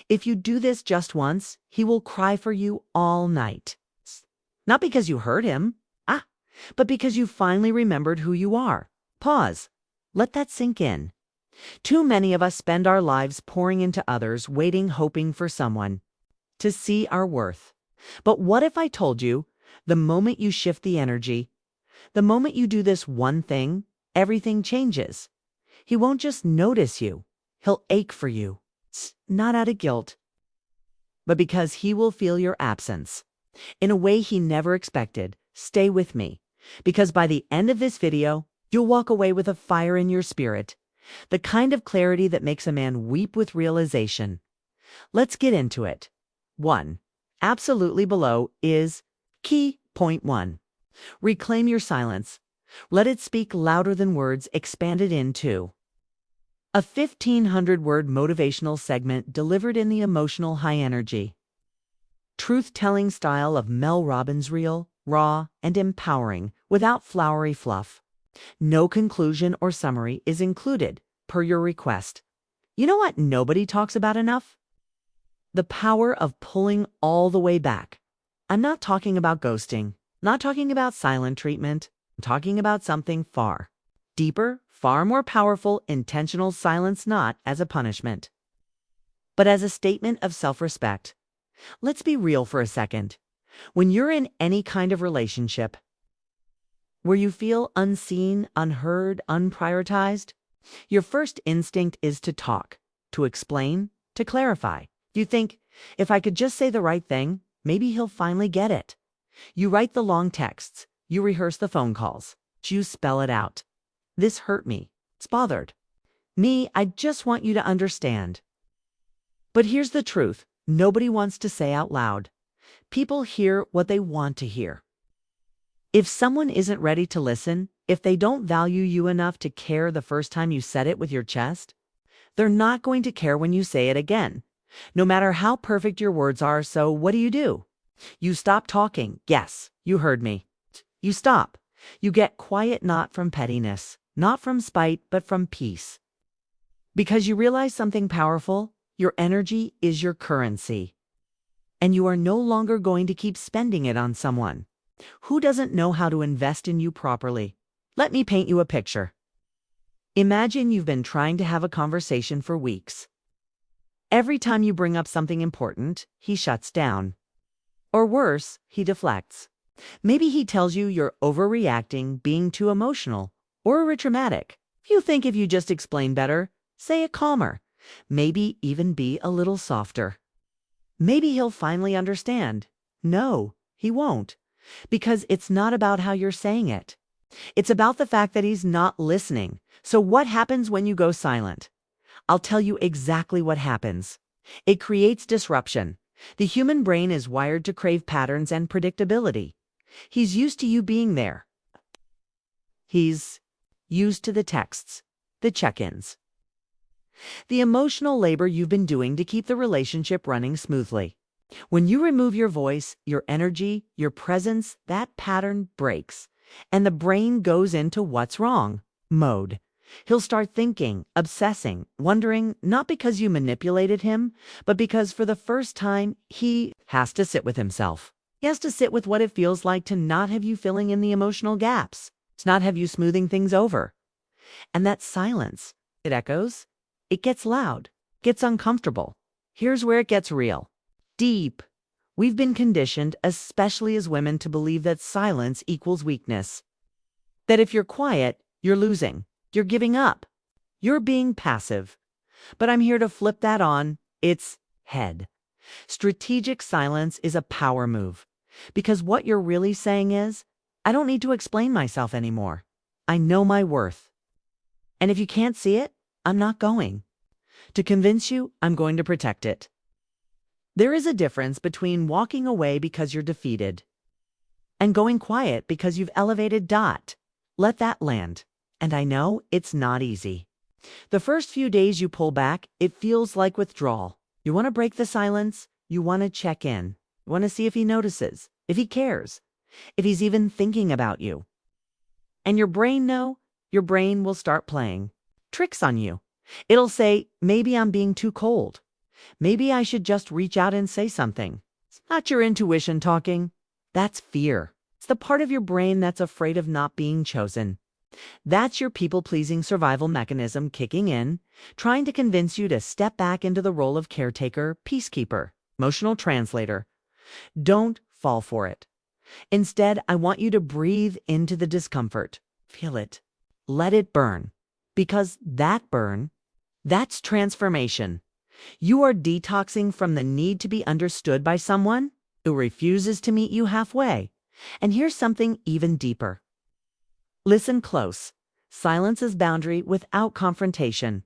If you do this just once, he will cry for you all night. Not because you hurt him, but because you finally remembered who you are. Pause. Let that sink in. Too many of us spend our lives pouring into others, waiting, hoping for someone to see our worth. But what if I told you, the moment you shift the energy, the moment you do this one thing, everything changes. He won't just notice you, he'll ache for you. Not out of guilt, but because he will feel your absence in a way he never expected. Stay with me, because by the end of this video, you'll walk away with a fire in your spirit, the kind of clarity that makes a man weep with realization. Let's get into it. 1. Absolutely below is key point 1. Reclaim your silence. Let it speak louder than words. Expand it into a 1,500-word motivational segment delivered in the emotional high-energy, truth-telling style of Mel Robbins, real, raw, and empowering, without flowery fluff. No conclusion or summary is included, per your request. You know what nobody talks about enough? The power of pulling all the way back. I'm not talking about ghosting, not talking about silent treatment. I'm talking about something far deeper, far more powerful, intentional silence, not as a punishment, but as a statement of self-respect. Let's be real for a second. When you're in any kind of relationship where you feel unseen, unheard, unprioritized, your first instinct is to talk, to explain, to clarify. You think, if I could just say the right thing, maybe he'll finally get it. You write the long texts, you rehearse the phone calls, you spell it out. This hurt me. It's bothered me. I just want you to understand. But here's the truth. Nobody wants to say out loud. People hear what they want to hear. If someone isn't ready to listen, if they don't value you enough to care the first time you said it with your chest, they're not going to care when you say it again, no matter how perfect your words are. So what do? You stop talking. Yes, you heard me. You stop. You get quiet, not from pettiness, not from spite, but from peace. Because you realize something powerful. Your energy is your currency. And you are no longer going to keep spending it on someone who doesn't know how to invest in you properly. Let me paint you a picture. Imagine you've been trying to have a conversation for weeks. Every time you bring up something important, he shuts down. Or worse, he deflects. Maybe he tells you you're overreacting, being too emotional, or overdramatic. You think if you just explain better, say it calmer, maybe even be a little softer, maybe he'll finally understand. No, he won't. Because it's not about how you're saying it. It's about the fact that he's not listening. So what happens when you go silent? I'll tell you exactly what happens. It creates disruption. The human brain is wired to crave patterns and predictability. He's used to you being there. He's used to the texts, the check-ins, the emotional labor you've been doing to keep the relationship running smoothly. When you remove your voice, your energy, your presence, that pattern breaks, and the brain goes into what's wrong mode. He'll start thinking, obsessing, wondering, not because you manipulated him, but because for the first time, he has to sit with himself. He has to sit with what it feels like to not have you filling in the emotional gaps, to not have you smoothing things over. And that silence, it echoes, it gets loud, gets uncomfortable. Here's where it gets real. Deep. We've been conditioned, especially as women, to believe that silence equals weakness. That if you're quiet, you're losing, you're giving up, you're being passive. But I'm here to flip that on its head. Strategic silence is a power move. Because what you're really saying is, I don't need to explain myself anymore. I know my worth. And if you can't see it, I'm not going. To convince you, I'm going to protect it. There is a difference between walking away because you're defeated and going quiet because you've elevated. Let that land. And I know it's not easy. The first few days you pull back, it feels like withdrawal. You want to break the silence. You want to check in. You want to see if he notices, if he cares, if he's even thinking about you. And your brain will start playing tricks on you. It'll say, maybe I'm being too cold. Maybe I should just reach out and say something. It's not your intuition talking. That's fear. It's the part of your brain that's afraid of not being chosen. That's your people-pleasing survival mechanism kicking in, trying to convince you to step back into the role of caretaker, peacekeeper, emotional translator. Don't fall for it. Instead, I want you to breathe into the discomfort. Feel it. Let it burn. Because that burn, that's transformation. You are detoxing from the need to be understood by someone who refuses to meet you halfway. And here's something even deeper. Listen close. Silence is boundary without confrontation.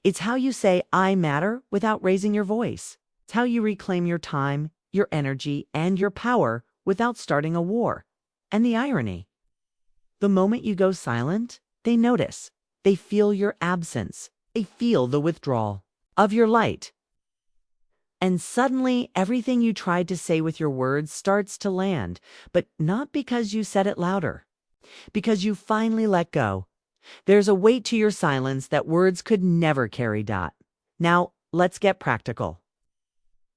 It's how you say, I matter, without raising your voice. It's how you reclaim your time, your energy, and your power without starting a war. And the irony. The moment you go silent, they notice. They feel your absence. They feel the withdrawal of your light. And suddenly, everything you tried to say with your words starts to land, but not because you said it louder. Because you finally let go. There's a weight to your silence that words could never carry. Now, let's get practical.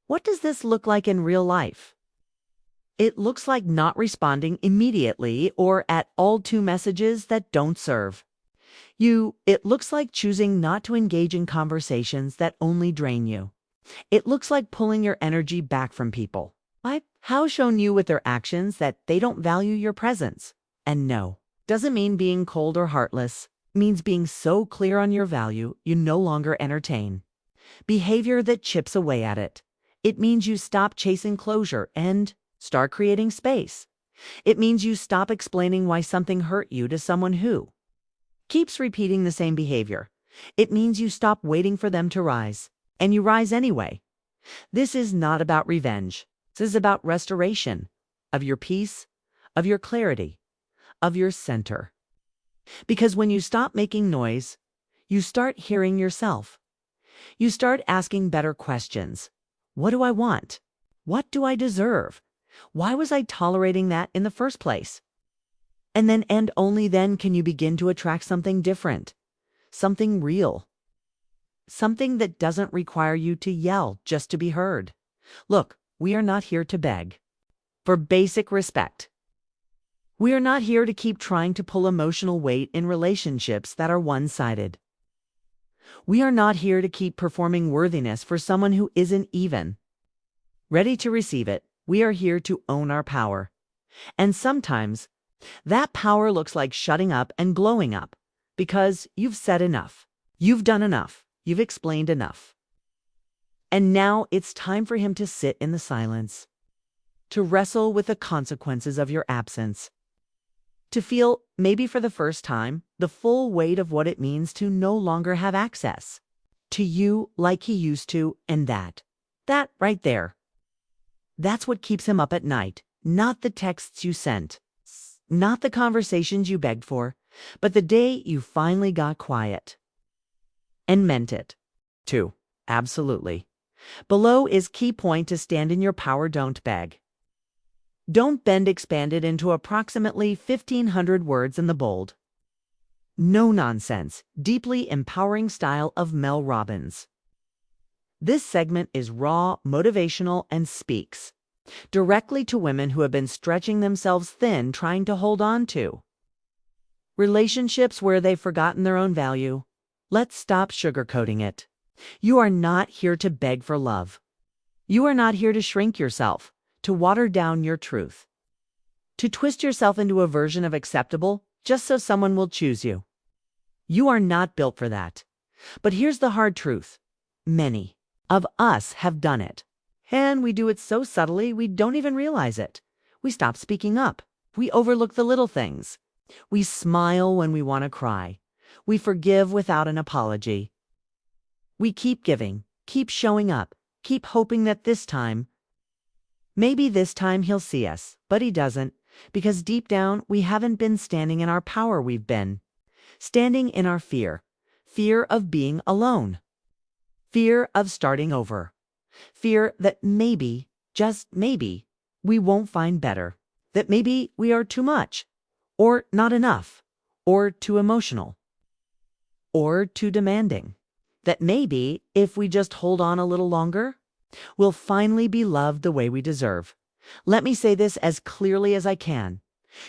What does this look like in real life? It looks like not responding immediately or at all to messages that don't serve. It looks like choosing not to engage in conversations that only drain you. It looks like pulling your energy back from people. How shown you with their actions that they don't value your presence. And no, doesn't mean being cold or heartless. It means being so clear on your value you no longer entertain behavior that chips away at it. It means you stop chasing closure and start creating space. It means you stop explaining why something hurt you to someone who keeps repeating the same behavior. It means you stop waiting for them to rise, and you rise anyway. This is not about revenge. This is about restoration of your peace, of your clarity, of your center. Because when you stop making noise, you start hearing yourself. You start asking better questions. What do I want? What do I deserve? Why was I tolerating that in the first place? And only then can you begin to attract something different, something real, something that doesn't require you to yell just to be heard. Look, we are not here to beg for basic respect. We are not here to keep trying to pull emotional weight in relationships that are one-sided. We are not here to keep performing worthiness for someone who isn't even ready to receive it. We are here to own our power. And sometimes that power looks like shutting up and glowing up because you've said enough. You've done enough. You've explained enough. And now it's time for him to sit in the silence, to wrestle with the consequences of your absence, to feel, maybe for the first time, the full weight of what it means to no longer have access to you like he used to, and that right there. That's what keeps him up at night, not the texts you sent, not the conversations you begged for, but the day you finally got quiet. And meant it, too. Absolutely. Below is key point to stand in your power. Don't beg. Don't bend expanded into approximately 1,500 words in the bold, no nonsense, deeply empowering style of Mel Robbins. This segment is raw, motivational, and speaks directly to women who have been stretching themselves thin trying to hold on to relationships where they've forgotten their own value. Let's stop sugarcoating it. You are not here to beg for love. You are not here to shrink yourself, to water down your truth, to twist yourself into a version of acceptable just so someone will choose you. You are not built for that. But here's the hard truth. Many of us have done it. And we do it so subtly we don't even realize it. We stop speaking up. We overlook the little things. We smile when we want to cry. We forgive without an apology. We keep giving, keep showing up, keep hoping that this time, maybe this time he'll see us, but he doesn't, because deep down we haven't been standing in our power. We've been standing in our fear of being alone, fear of starting over, fear that maybe, just maybe, we won't find better, that maybe we are too much, or not enough, or too emotional, or too demanding. That maybe, if we just hold on a little longer, we'll finally be loved the way we deserve. Let me say this as clearly as I can.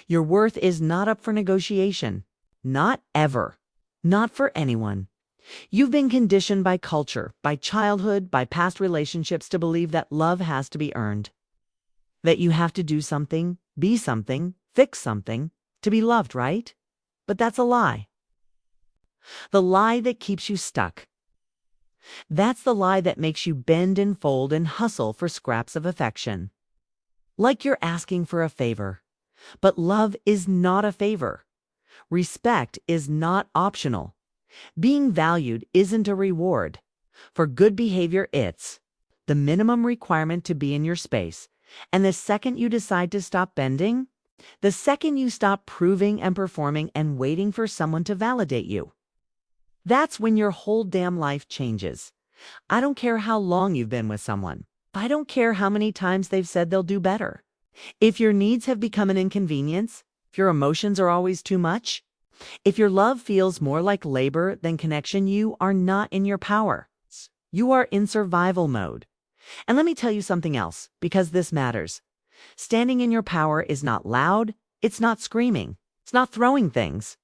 Your worth is not up for negotiation. Not ever. Not for anyone. You've been conditioned by culture, by childhood, by past relationships to believe that love has to be earned. That you have to do something, be something, fix something to be loved, right? But that's a lie. The lie that keeps you stuck. That's the lie that makes you bend and fold and hustle for scraps of affection. Like you're asking for a favor. But love is not a favor. Respect is not optional. Being valued isn't a reward. For good behavior, it's the minimum requirement to be in your space. And the second you decide to stop bending, the second you stop proving and performing and waiting for someone to validate you, that's when your whole damn life changes. I don't care how long you've been with someone. I don't care how many times they've said they'll do better. If your needs have become an inconvenience, if your emotions are always too much, if your love feels more like labor than connection, you are not in your power. You are in survival mode. And let me tell you something else, because this matters. Standing in your power is not loud, it's not screaming, it's not throwing things.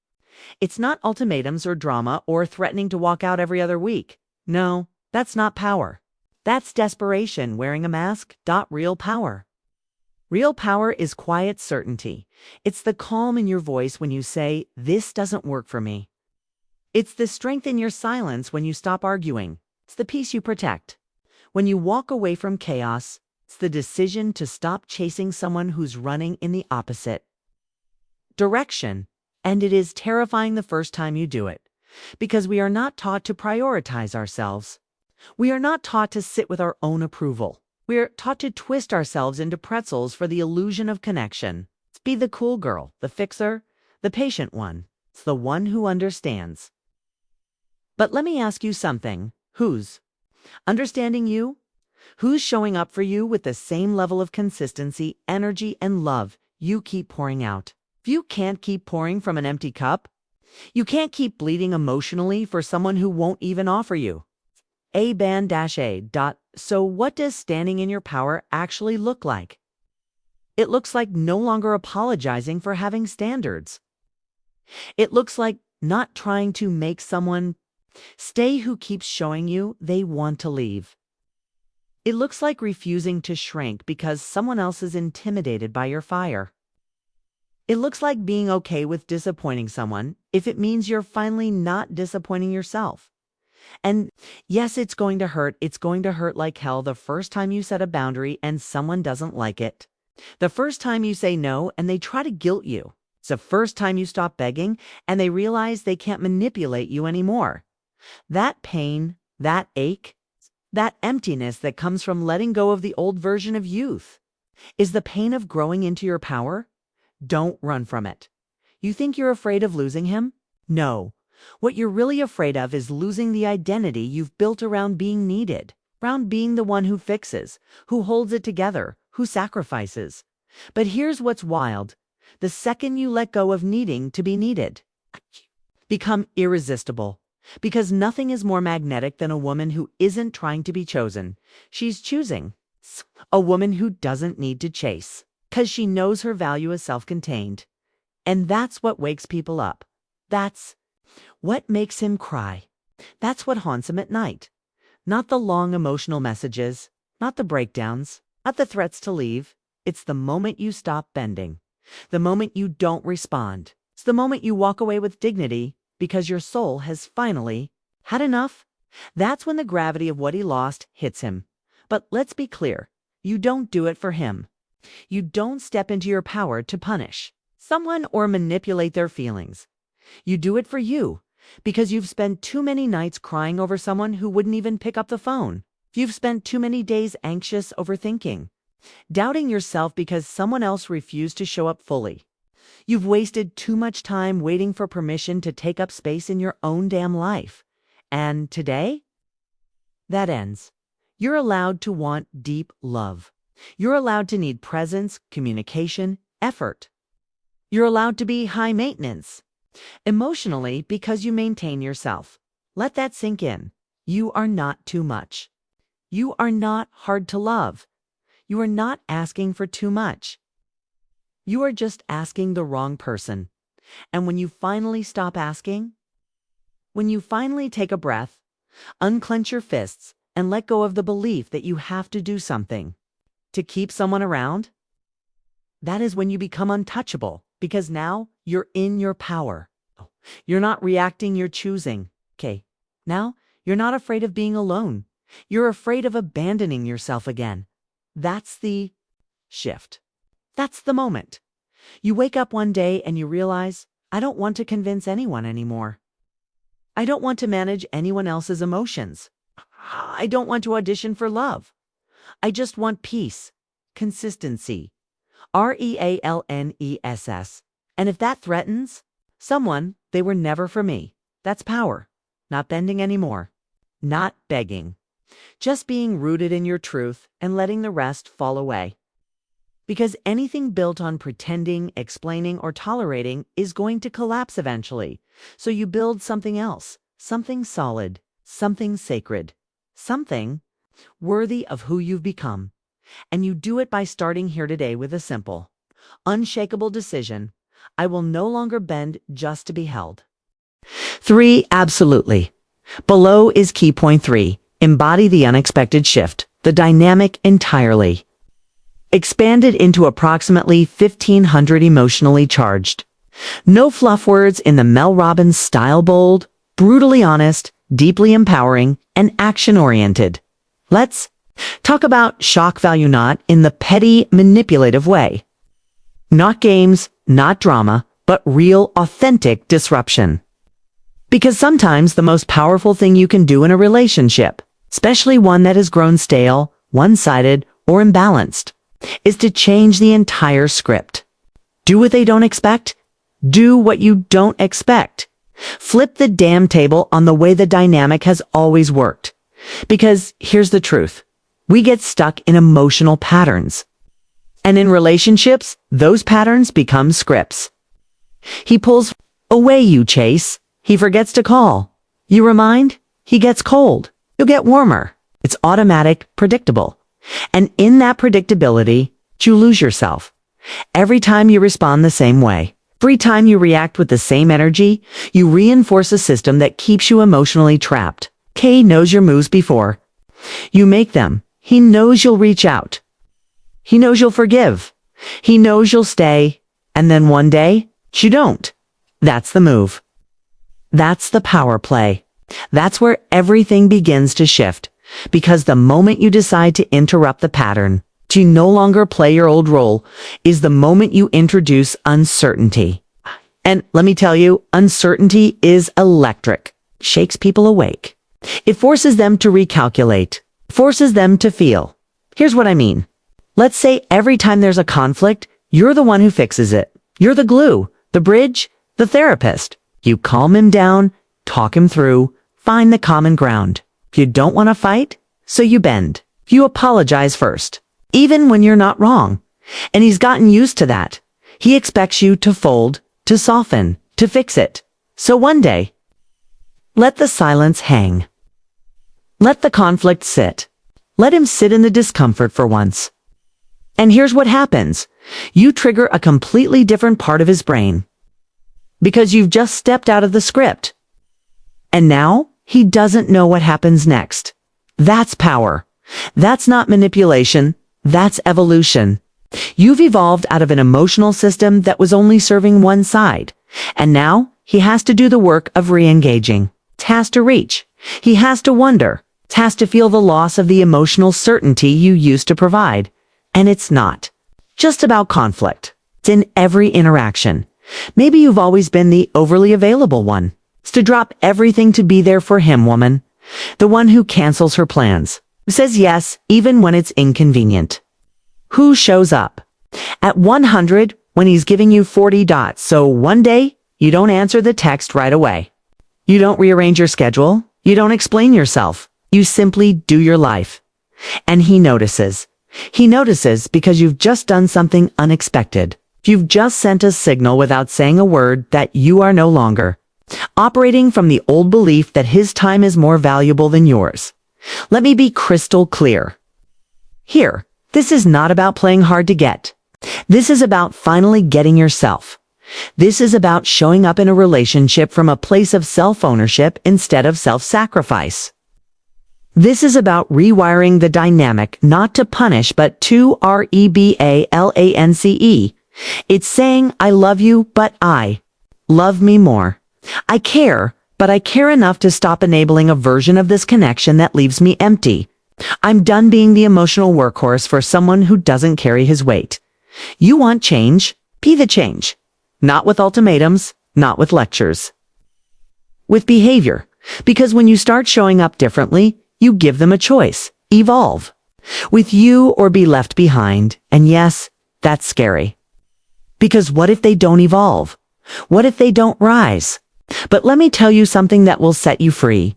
It's not ultimatums or drama or threatening to walk out every other week. No, that's not power. That's desperation wearing a mask. Real power. Real power is quiet certainty. It's the calm in your voice when you say, "This doesn't work for me." It's the strength in your silence when you stop arguing. It's the peace you protect. When you walk away from chaos, it's the decision to stop chasing someone who's running in the opposite direction. And it is terrifying the first time you do it, because we are not taught to prioritize ourselves. We are not taught to sit with our own approval. We are taught to twist ourselves into pretzels for the illusion of connection. Be the cool girl, the fixer, the patient one. It's the one who understands. But let me ask you something. Who's understanding you? Who's showing up for you with the same level of consistency, energy, and love you keep pouring out? If you can't keep pouring from an empty cup, you can't keep bleeding emotionally for someone who won't even offer you. A-ban-a. So what does standing in your power actually look like? It looks like no longer apologizing for having standards. It looks like not trying to make someone stay who keeps showing you they want to leave. It looks like refusing to shrink because someone else is intimidated by your fire. It looks like being okay with disappointing someone if it means you're finally not disappointing yourself. And yes, it's going to hurt. It's going to hurt like hell the first time you set a boundary and someone doesn't like it. The first time you say no and they try to guilt you. It's the first time you stop begging and they realize they can't manipulate you anymore. That pain, that ache, that emptiness that comes from letting go of the old version of youth is the pain of growing into your power. Don't run from it. You think you're afraid of losing him? No. What you're really afraid of is losing the identity you've built around being needed, around being the one who fixes, who holds it together, who sacrifices. But here's what's wild. The second you let go of needing to be needed, become irresistible. Because nothing is more magnetic than a woman who isn't trying to be chosen. She's choosing. A woman who doesn't need to chase, because she knows her value is self-contained. And that's what wakes people up. That's what makes him cry. That's what haunts him at night. Not the long emotional messages, not the breakdowns, not the threats to leave. It's the moment you stop bending. The moment you don't respond. It's the moment you walk away with dignity because your soul has finally had enough. That's when the gravity of what he lost hits him. But let's be clear. You don't do it for him. You don't step into your power to punish someone or manipulate their feelings. You do it for you because you've spent too many nights crying over someone who wouldn't even pick up the phone. You've spent too many days anxious, overthinking, doubting yourself because someone else refused to show up fully. You've wasted too much time waiting for permission to take up space in your own damn life. And today, that ends. You're allowed to want deep love. You're allowed to need presence, communication, effort. You're allowed to be high maintenance emotionally because you maintain yourself. Let that sink in. You are not too much. You are not hard to love. You are not asking for too much. You are just asking the wrong person. And when you finally stop asking, when you finally take a breath, unclench your fists, and let go of the belief that you have to do something to keep someone around, that is when you become untouchable, because now you're in your power. You're not reacting, you're choosing. Okay, now you're not afraid of being alone. You're afraid of abandoning yourself again. That's the shift. That's the moment. You wake up one day and you realize, I don't want to convince anyone anymore. I don't want to manage anyone else's emotions. I don't want to audition for love. I just want peace, consistency, realness. And if that threatens someone, they were never for me. That's power. Not bending anymore. Not begging. Just being rooted in your truth and letting the rest fall away. Because anything built on pretending, explaining, or tolerating is going to collapse eventually. So you build something else, something solid, something sacred, something worthy of who you've become. And you do it by starting here today with a simple, unshakable decision. I will no longer bend just to be held. 3. Absolutely. Below is key point 3. Embody the unexpected shift, the dynamic entirely. Expanded into approximately 1,500 emotionally charged. No fluff words in the Mel Robbins style: bold, brutally honest, deeply empowering, and action-oriented. Let's talk about shock value, not in the petty, manipulative way. Not games, not drama, but real, authentic disruption. Because sometimes the most powerful thing you can do in a relationship, especially one that has grown stale, one-sided, or imbalanced, is to change the entire script. Do what they don't expect. Do what you don't expect. Flip the damn table on the way the dynamic has always worked. Because here's the truth. We get stuck in emotional patterns. And in relationships, those patterns become scripts. He pulls away, you chase. He forgets to call. You remind, he gets cold. You'll get warmer. It's automatic, predictable. And in that predictability, you lose yourself. Every time you respond the same way, every time you react with the same energy, you reinforce a system that keeps you emotionally trapped. Kay knows your moves before you make them. He knows you'll reach out. He knows you'll forgive. He knows you'll stay. And then one day, you don't. That's the move. That's the power play. That's where everything begins to shift. Because the moment you decide to interrupt the pattern, to no longer play your old role, is the moment you introduce uncertainty. And let me tell you, uncertainty is electric. Shakes people awake. It forces them to recalculate. Forces them to feel. Here's what I mean. Let's say every time there's a conflict, you're the one who fixes it. You're the glue, the bridge, the therapist. You calm him down, talk him through, find the common ground. If you don't want to fight, so you bend. You apologize first, even when you're not wrong. And he's gotten used to that. He expects you to fold, to soften, to fix it. So one day, let the silence hang. Let the conflict sit. Let him sit in the discomfort for once. And here's what happens. You trigger a completely different part of his brain. Because you've just stepped out of the script. And now, he doesn't know what happens next. That's power. That's not manipulation. That's evolution. You've evolved out of an emotional system that was only serving one side. And now, he has to do the work of re-engaging. He has to reach. He has to wonder. He has to feel the loss of the emotional certainty you used to provide. And it's not just about conflict. It's in every interaction. Maybe you've always been the overly available one. It's to drop everything to be there for him, woman. The one who cancels her plans. Who says yes, even when it's inconvenient. Who shows up at 100 when he's giving you 40 dots. So one day, you don't answer the text right away. You don't rearrange your schedule. You don't explain yourself. You simply do your life. And he notices. He notices because you've just done something unexpected. You've just sent a signal without saying a word that you are no longer operating from the old belief that his time is more valuable than yours. Let me be crystal clear. Here, this is not about playing hard to get. This is about finally getting yourself. This is about showing up in a relationship from a place of self-ownership instead of self-sacrifice. This is about rewiring the dynamic not to punish but to rebalance. It's saying, I love you, but I love me more. I care, but I care enough to stop enabling a version of this connection that leaves me empty. I'm done being the emotional workhorse for someone who doesn't carry his weight. You want change? Be the change. Not with ultimatums, not with lectures. With behavior. Because when you start showing up differently, you give them a choice. Evolve. With you or be left behind. And yes, that's scary. Because what if they don't evolve? What if they don't rise? But let me tell you something that will set you free.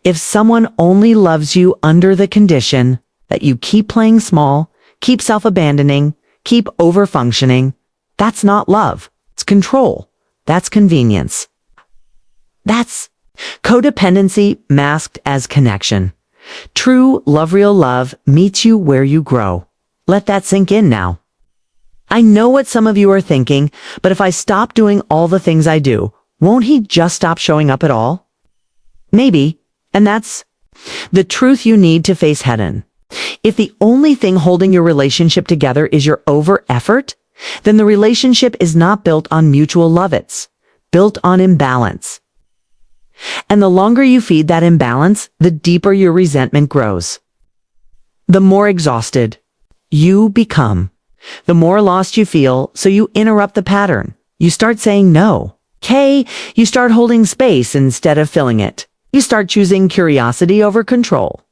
If someone only loves you under the condition that you keep playing small, keep self-abandoning, keep over-functioning, that's not love. It's control. That's convenience. That's codependency masked as connection. True love, real love meets you where you grow. Let that sink in now. I know what some of you are thinking, but if I stop doing all the things I do, won't he just stop showing up at all? Maybe, and that's the truth you need to face head-on. If the only thing holding your relationship together is your over-effort, then the relationship is not built on mutual love, it's built on imbalance. And the longer you feed that imbalance, the deeper your resentment grows. The more exhausted you become, the more lost you feel, so you interrupt the pattern. You start saying no. You start holding space instead of filling it. You start choosing curiosity over control.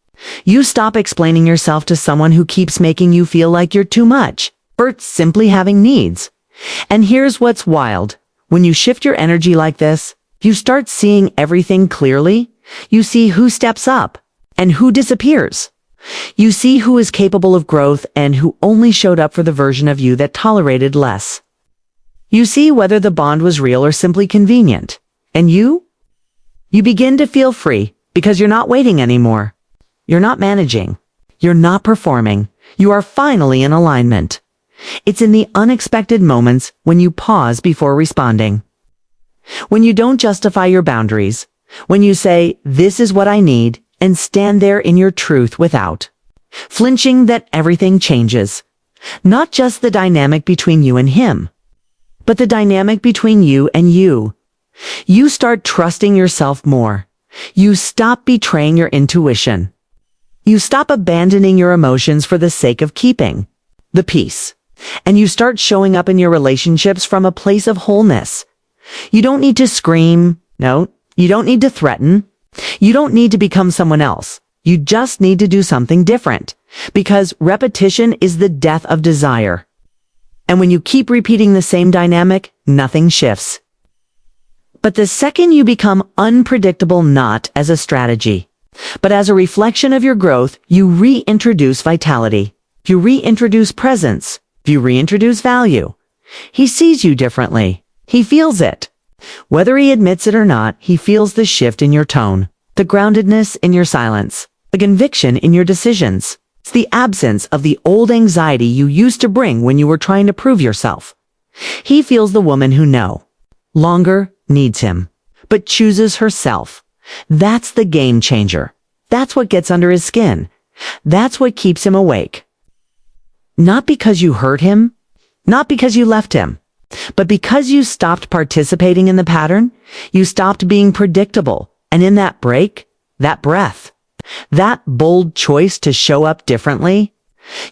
You stop explaining yourself to someone who keeps making you feel like you're too much, or simply having needs. And here's what's wild. When you shift your energy like this, you start seeing everything clearly. You see who steps up and who disappears. You see who is capable of growth and who only showed up for the version of you that tolerated less. You see whether the bond was real or simply convenient. And you begin to feel free because you're not waiting anymore. You're not managing. You're not performing. You are finally in alignment. It's in the unexpected moments when you pause before responding. When you don't justify your boundaries. When you say, this is what I need, and stand there in your truth without flinching that everything changes. Not just the dynamic between you and him, but the dynamic between you and you. You start trusting yourself more. You stop betraying your intuition. You stop abandoning your emotions for the sake of keeping the peace. And you start showing up in your relationships from a place of wholeness. You don't need to scream. No, you don't need to threaten. You don't need to become someone else. You just need to do something different. Because repetition is the death of desire. And when you keep repeating the same dynamic, nothing shifts. But the second you become unpredictable, not as a strategy, but as a reflection of your growth, you reintroduce vitality. You reintroduce presence. You reintroduce value. He sees you differently. He feels it. Whether he admits it or not, he feels the shift in your tone, the groundedness in your silence, the conviction in your decisions. It's the absence of the old anxiety you used to bring when you were trying to prove yourself. He feels the woman who no longer needs him, but chooses herself. That's the game changer. That's what gets under his skin. That's what keeps him awake. Not because you hurt him, not because you left him, but because you stopped participating in the pattern, you stopped being predictable, and in that break, that breath, that bold choice to show up differently,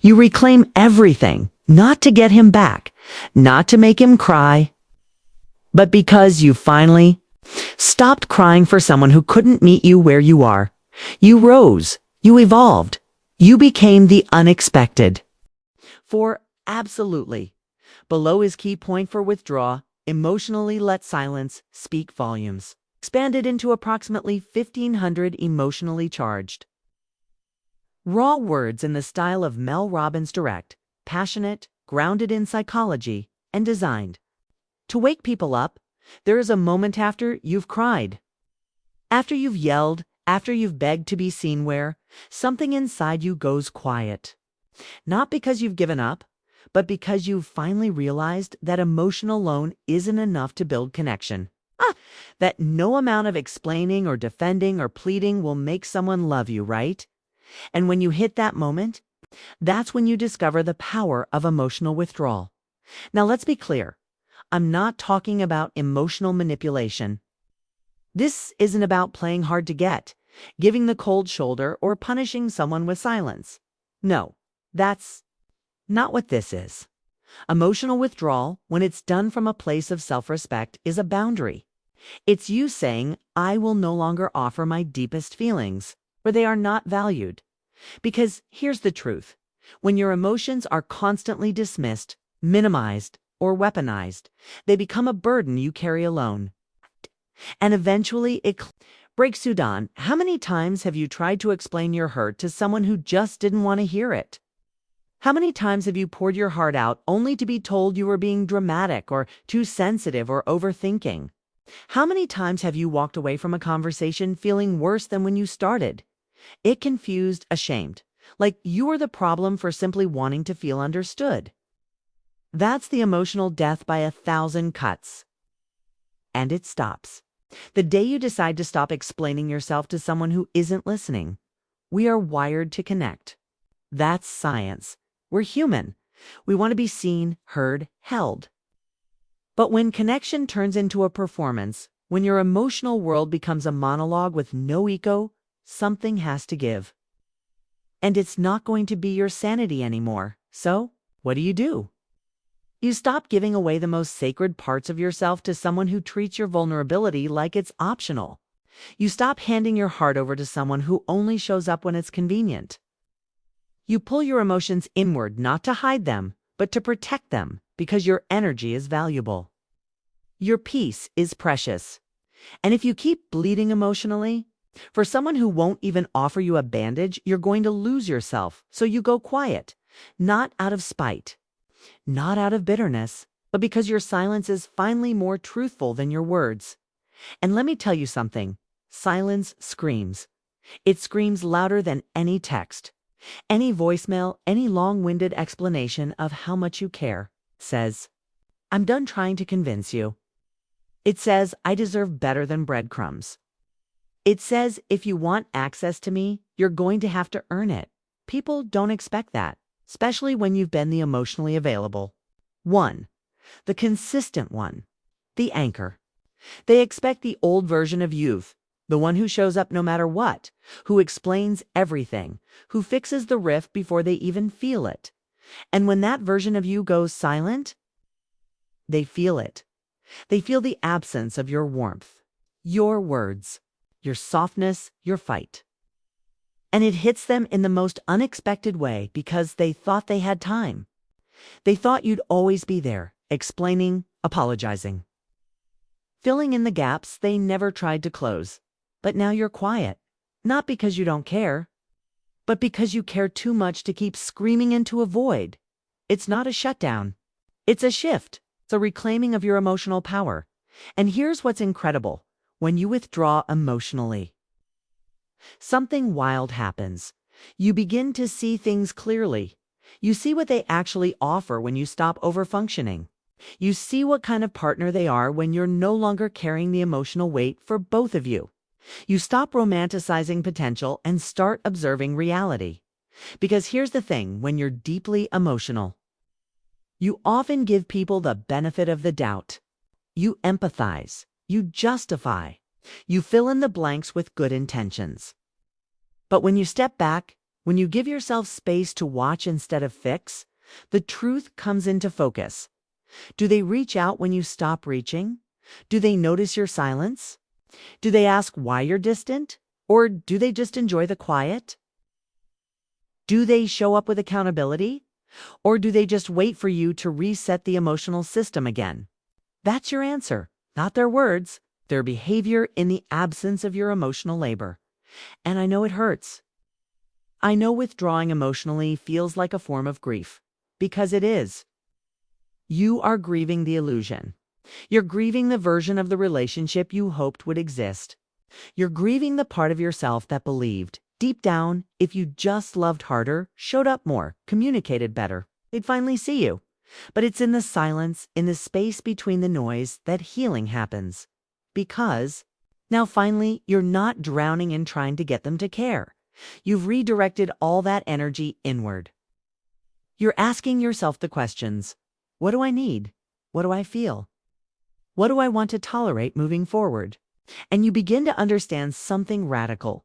you reclaim everything, not to get him back, not to make him cry, but because you finally stopped crying for someone who couldn't meet you where you are. You rose, you evolved, you became the unexpected. For absolutely, below is key point for withdraw, emotionally let silence speak volumes. Expanded into approximately 1,500 emotionally charged. Raw words in the style of Mel Robbins, direct, passionate, grounded in psychology, and designed to wake people up, There is a moment after you've cried, after you've yelled, after you've begged to be seen where something inside you goes quiet. Not because you've given up, but because you've finally realized that emotion alone isn't enough to build connection. That no amount of explaining or defending or pleading will make someone love you, right? And when you hit that moment, that's when you discover the power of emotional withdrawal. Now, let's be clear. I'm not talking about emotional manipulation. This isn't about playing hard to get, giving the cold shoulder, or punishing someone with silence. No, that's not what this is. Emotional withdrawal, when it's done from a place of self-respect, is a boundary. It's you saying, I will no longer offer my deepest feelings, or they are not valued. Because here's the truth. When your emotions are constantly dismissed, minimized, or weaponized, they become a burden you carry alone. And eventually it breaks you down. How many times have you tried to explain your hurt to someone who just didn't want to hear it? How many times have you poured your heart out only to be told you were being dramatic or too sensitive or overthinking? How many times have you walked away from a conversation feeling worse than when you started? It confused, ashamed, like you were the problem for simply wanting to feel understood. That's the emotional death by 1,000 cuts. And it stops. The day you decide to stop explaining yourself to someone who isn't listening. We are wired to connect. That's science. We're human. We want to be seen, heard, held. But when connection turns into a performance, when your emotional world becomes a monologue with no echo, something has to give. And it's not going to be your sanity anymore. So, what do? You stop giving away the most sacred parts of yourself to someone who treats your vulnerability like it's optional. You stop handing your heart over to someone who only shows up when it's convenient. You pull your emotions inward not to hide them, but to protect them, because your energy is valuable. Your peace is precious. And if you keep bleeding emotionally, for someone who won't even offer you a bandage, you're going to lose yourself. So you go quiet, not out of spite, not out of bitterness, but because your silence is finally more truthful than your words. And let me tell you something. Silence screams. It screams louder than any text. Any voicemail, any long-winded explanation of how much you care. Says, I'm done trying to convince you. It says, I deserve better than breadcrumbs. It says, if you want access to me, you're going to have to earn it. People don't expect that, especially when you've been the emotionally available one, the consistent one, the anchor. They expect the old version of youth, the one who shows up no matter what, who explains everything, who fixes the rift before they even feel it. And when that version of you goes silent, they feel it. They feel the absence of your warmth, your words, your softness, your fight. And it hits them in the most unexpected way because they thought they had time. They thought you'd always be there, explaining, apologizing, filling in the gaps they never tried to close. But now you're quiet, not because you don't care, but because you care too much to keep screaming into a void. It's not a shutdown. It's a shift. It's a reclaiming of your emotional power. And here's what's incredible. When you withdraw emotionally, something wild happens. You begin to see things clearly. You see what they actually offer when you stop overfunctioning. You see what kind of partner they are when you're no longer carrying the emotional weight for both of you. You stop romanticizing potential and start observing reality. Because here's the thing, when you're deeply emotional, you often give people the benefit of the doubt. You empathize. You justify. You fill in the blanks with good intentions. But when you step back, when you give yourself space to watch instead of fix, the truth comes into focus. Do they reach out when you stop reaching? Do they notice your silence? Do they ask why you're distant? Or do they just enjoy the quiet? Do they show up with accountability? Or do they just wait for you to reset the emotional system again? That's your answer, not their words, their behavior in the absence of your emotional labor. And I know it hurts. I know withdrawing emotionally feels like a form of grief, because it is. You are grieving the illusion. You're grieving the version of the relationship you hoped would exist. You're grieving the part of yourself that believed, deep down, if you just loved harder, showed up more, communicated better, they'd finally see you. But it's in the silence, in the space between the noise, that healing happens. Because now finally, you're not drowning in trying to get them to care. You've redirected all that energy inward. You're asking yourself the questions: what do I need? What do I feel? What do I want to tolerate moving forward? And you begin to understand something radical.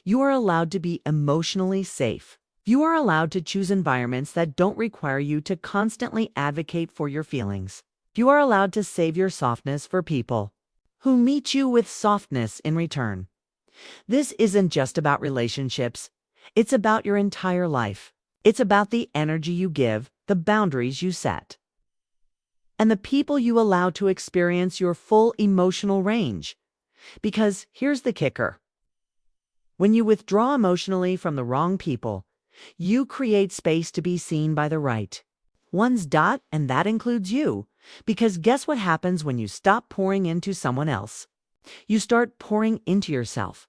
You are allowed to be emotionally safe. You are allowed to choose environments that don't require you to constantly advocate for your feelings. You are allowed to save your softness for people who meet you with softness in return. This isn't just about relationships. It's about your entire life. It's about the energy you give, the boundaries you set, and the people you allow to experience your full emotional range. Because here's the kicker. When you withdraw emotionally from the wrong people, you create space to be seen by the right ones. And that includes you. Because guess what happens when you stop pouring into someone else? You start pouring into yourself.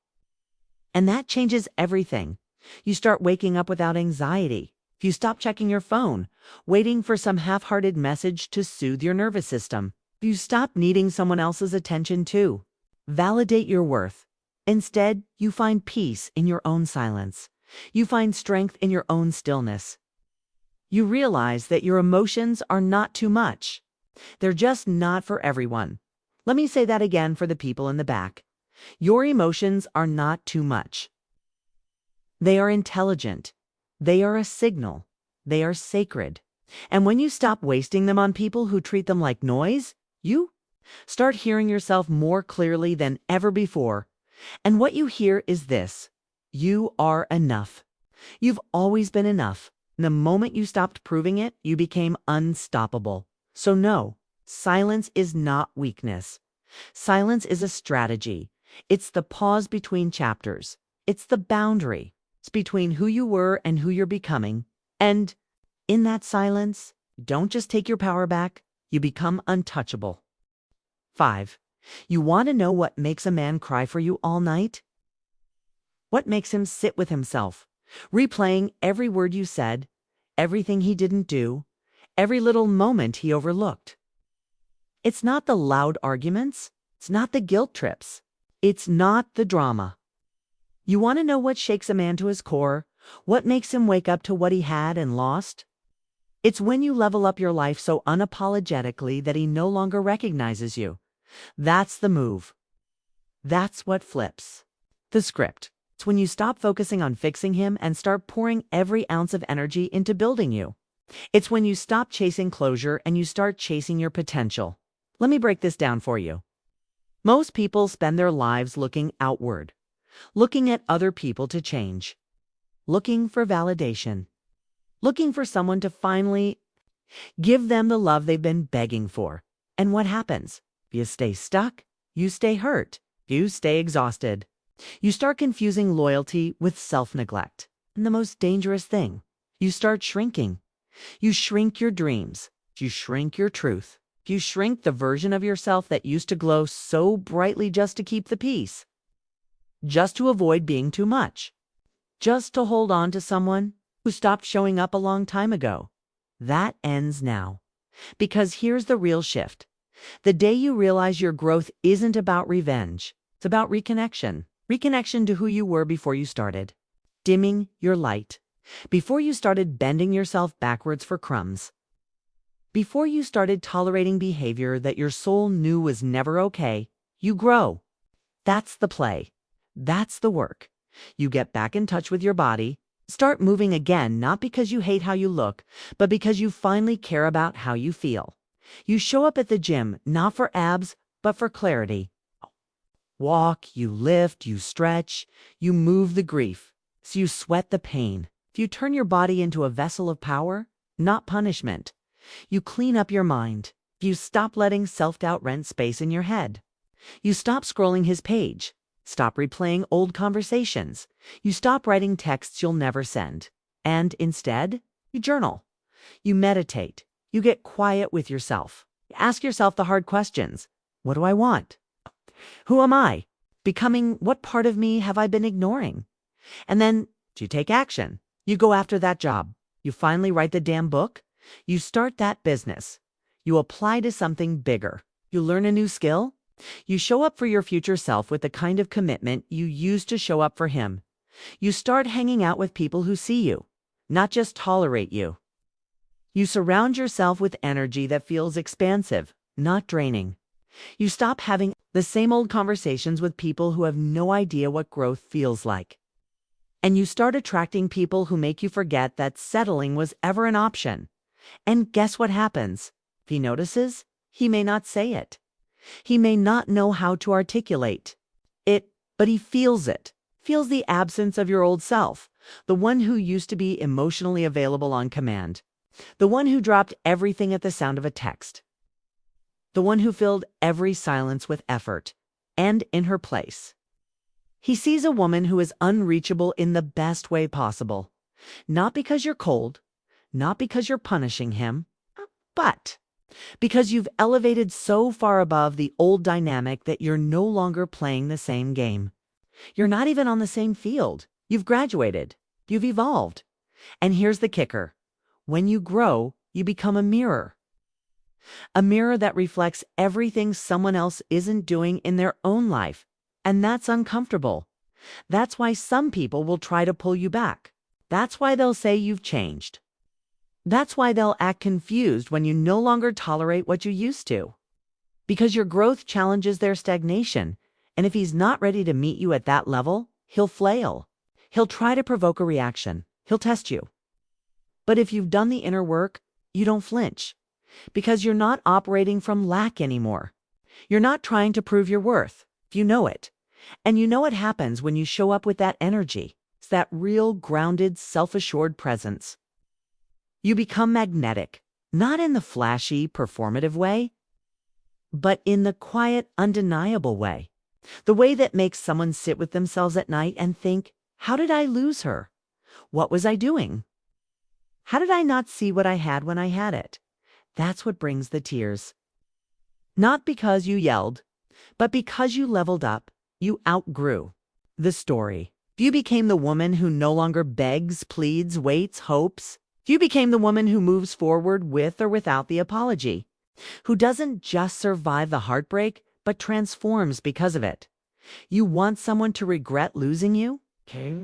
And that changes everything. You start waking up without anxiety. You stop checking your phone, waiting for some half-hearted message to soothe your nervous system. You stop needing someone else's attention to validate your worth. Instead, you find peace in your own silence. You find strength in your own stillness. You realize that your emotions are not too much. They're just not for everyone. Let me say that again for the people in the back. Your emotions are not too much. They are intelligent. They are a signal. They are sacred. And when you stop wasting them on people who treat them like noise, you start hearing yourself more clearly than ever before. And what you hear is this: you are enough. You've always been enough. The moment you stopped proving it, you became unstoppable. So no, silence is not weakness. Silence is a strategy. It's the pause between chapters. It's the boundary. It's between who you were and who you're becoming. And in that silence, you don't just take your power back, you become untouchable. 5. You want to know what makes a man cry for you all night? What makes him sit with himself, replaying every word you said, everything he didn't do, every little moment he overlooked? It's not the loud arguments. It's not the guilt trips. It's not the drama. You want to know what shakes a man to his core? What makes him wake up to what he had and lost? It's when you level up your life so unapologetically that he no longer recognizes you. That's the move. That's what flips the script. It's when you stop focusing on fixing him and start pouring every ounce of energy into building you. It's when you stop chasing closure and you start chasing your potential. Let me break this down for you. Most people spend their lives looking outward, looking at other people to change, looking for validation, looking for someone to finally give them the love they've been begging for. And what happens? You stay stuck, you stay hurt, you stay exhausted. You start confusing loyalty with self-neglect. And the most dangerous thing, you start shrinking. You shrink your dreams. You shrink your truth. You shrink the version of yourself that used to glow so brightly just to keep the peace, just to avoid being too much, just to hold on to someone who stopped showing up a long time ago. That ends now. Because here's the real shift. The day you realize your growth isn't about revenge, it's about reconnection. Reconnection to who you were before you started dimming your light, before you started bending yourself backwards for crumbs, before you started tolerating behavior that your soul knew was never okay. You grow. That's the play. That's the work. You get back in touch with your body, start moving again, not because you hate how you look, but because you finally care about how you feel. You show up at the gym, not for abs, but for clarity. Walk, you lift, you stretch, you move the grief, so you sweat the pain. You turn your body into a vessel of power, not punishment. You clean up your mind. You stop letting self-doubt rent space in your head. You stop scrolling his page. Stop replaying old conversations. You stop writing texts you'll never send. And instead, you journal. You meditate. You get quiet with yourself. Ask yourself the hard questions. What do I want? Who am I? Becoming what part of me have I been ignoring? And then you take action. You go after that job. You finally write the damn book. You start that business. You apply to something bigger. You learn a new skill. You show up for your future self with the kind of commitment you used to show up for him. You start hanging out with people who see you, not just tolerate you. You surround yourself with energy that feels expansive, not draining. You stop having the same old conversations with people who have no idea what growth feels like. And you start attracting people who make you forget that settling was ever an option. And guess what happens? If he notices, he may not say it. He may not know how to articulate it, but he feels it. Feels the absence of your old self, the one who used to be emotionally available on command, the one who dropped everything at the sound of a text, the one who filled every silence with effort, and in her place. He sees a woman who is unreachable in the best way possible, not because you're cold, not because you're punishing him, but because you've elevated so far above the old dynamic that you're no longer playing the same game. You're not even on the same field. You've graduated. You've evolved. And here's the kicker. When you grow, you become a mirror. A mirror that reflects everything someone else isn't doing in their own life. And that's uncomfortable. That's why some people will try to pull you back. That's why they'll say you've changed. That's why they'll act confused when you no longer tolerate what you used to. Because your growth challenges their stagnation. And if he's not ready to meet you at that level, he'll flail. He'll try to provoke a reaction. He'll test you. But if you've done the inner work, you don't flinch. Because you're not operating from lack anymore. You're not trying to prove your worth. You know it. And you know what happens when you show up with that energy. It's that real, grounded, self-assured presence. You become magnetic, not in the flashy, performative way, but in the quiet, undeniable way. The way that makes someone sit with themselves at night and think, how did I lose her? What was I doing? How did I not see what I had when I had it? That's what brings the tears. Not because you yelled, but because you leveled up, you outgrew the story. You became the woman who no longer begs, pleads, waits, hopes. You became the woman who moves forward with or without the apology, who doesn't just survive the heartbreak, but transforms because of it. You want someone to regret losing you? Okay.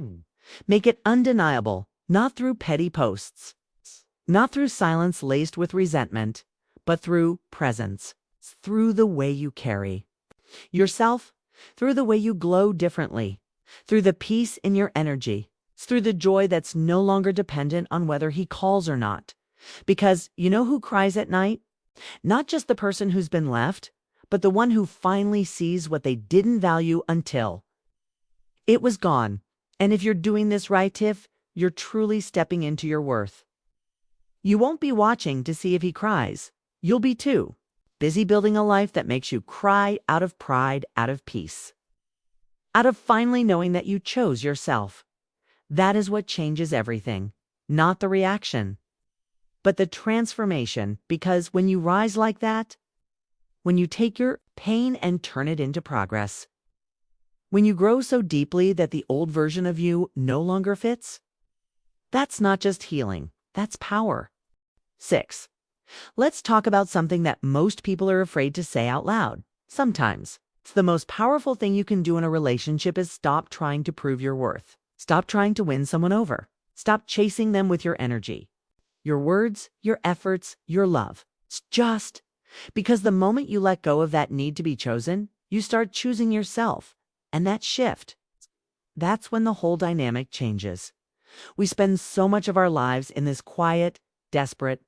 Make it undeniable, not through petty posts, not through silence laced with resentment, but through presence, through the way you carry yourself, through the way you glow differently, through the peace in your energy, through the joy that's no longer dependent on whether he calls or not. Because you know who cries at night? Not just the person who's been left, but the one who finally sees what they didn't value until it was gone. And if you're doing this right, Tiff, you're truly stepping into your worth. You won't be watching to see if he cries. You'll be too busy building a life that makes you cry out of pride, out of peace, out of finally knowing that you chose yourself. That is what changes everything, not the reaction, but the transformation. Because when you rise like that, when you take your pain and turn it into progress, when you grow so deeply that the old version of you no longer fits, that's not just healing, that's power. 6. Let's talk about something that most people are afraid to say out loud. Sometimes, it's the most powerful thing you can do in a relationship is stop trying to prove your worth. Stop trying to win someone over. Stop chasing them with your energy, your words, your efforts, your love. It's just because the moment you let go of that need to be chosen, you start choosing yourself. And that shift, that's when the whole dynamic changes. We spend so much of our lives in this quiet, desperate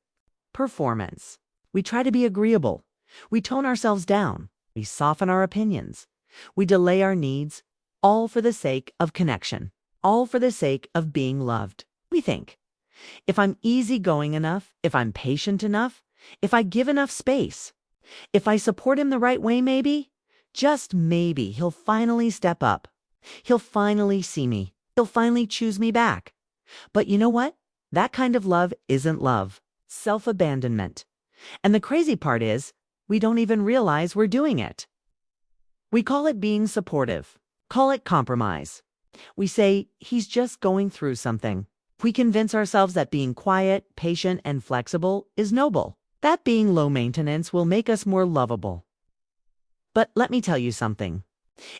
performance. We try to be agreeable. We tone ourselves down. We soften our opinions. We delay our needs, all for the sake of connection, all for the sake of being loved. We think, if I'm easygoing enough, if I'm patient enough, if I give enough space, if I support him the right way, maybe, just maybe he'll finally step up. He'll finally see me. He'll finally choose me back. But you know what? That kind of love isn't love. Self-abandonment. And the crazy part is, we don't even realize we're doing it. We call it being supportive. Call it compromise. We say, he's just going through something. We convince ourselves that being quiet, patient, and flexible is noble. That being low maintenance will make us more lovable. But let me tell you something.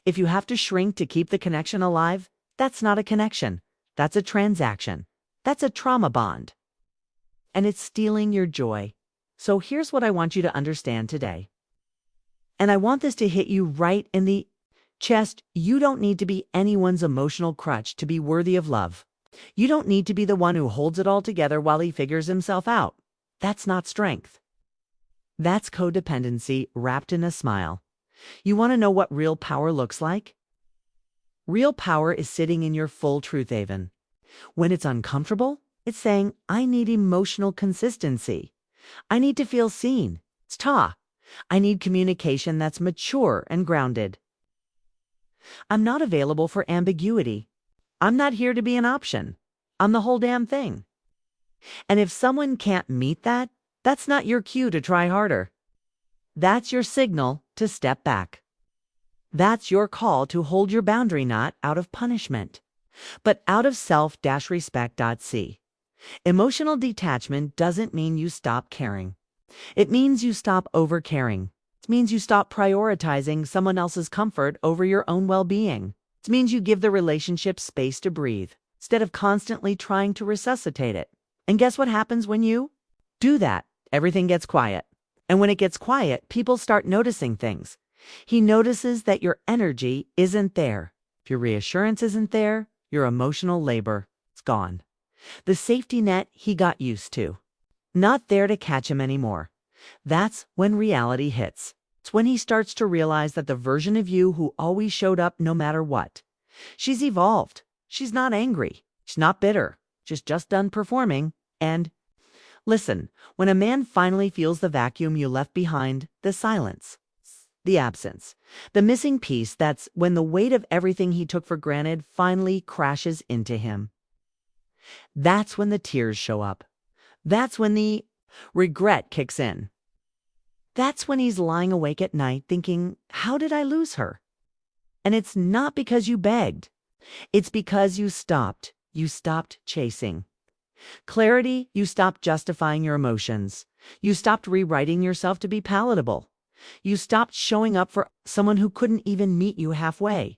If you have to shrink to keep the connection alive, that's not a connection. That's a transaction. That's a trauma bond. And it's stealing your joy. So here's what I want you to understand today. And I want this to hit you right in the chest. You don't need to be anyone's emotional crutch to be worthy of love. You don't need to be the one who holds it all together while he figures himself out. That's not strength. That's codependency wrapped in a smile. You want to know what real power looks like? Real power is sitting in your full truth haven. When it's uncomfortable, it's saying, I need emotional consistency. I need to feel seen. It's ta. I need communication that's mature and grounded. I'm not available for ambiguity. I'm not here to be an option. I'm the whole damn thing. And if someone can't meet that, that's not your cue to try harder. That's your signal to step back. That's your call to hold your boundary not out of punishment, but out of self-respect.c. Emotional detachment doesn't mean you stop caring. It means you stop over-caring. It means you stop prioritizing someone else's comfort over your own well-being. It means you give the relationship space to breathe, instead of constantly trying to resuscitate it. And guess what happens when you do that? Everything gets quiet. And when it gets quiet, people start noticing things. He notices that your energy isn't there. If your reassurance isn't there, your emotional labor is gone. The safety net he got used to, not there to catch him anymore. That's when reality hits. It's when he starts to realize that the version of you who always showed up no matter what, she's evolved. She's not angry. She's not bitter. She's just done performing. And listen, when a man finally feels the vacuum you left behind, the silence, the absence, the missing piece, that's when the weight of everything he took for granted finally crashes into him. That's when the tears show up. That's when the regret kicks in. That's when he's lying awake at night thinking, how did I lose her? And it's not because you begged. It's because you stopped. You stopped chasing. Clarity, you stopped justifying your emotions. You stopped rewriting yourself to be palatable. You stopped showing up for someone who couldn't even meet you halfway.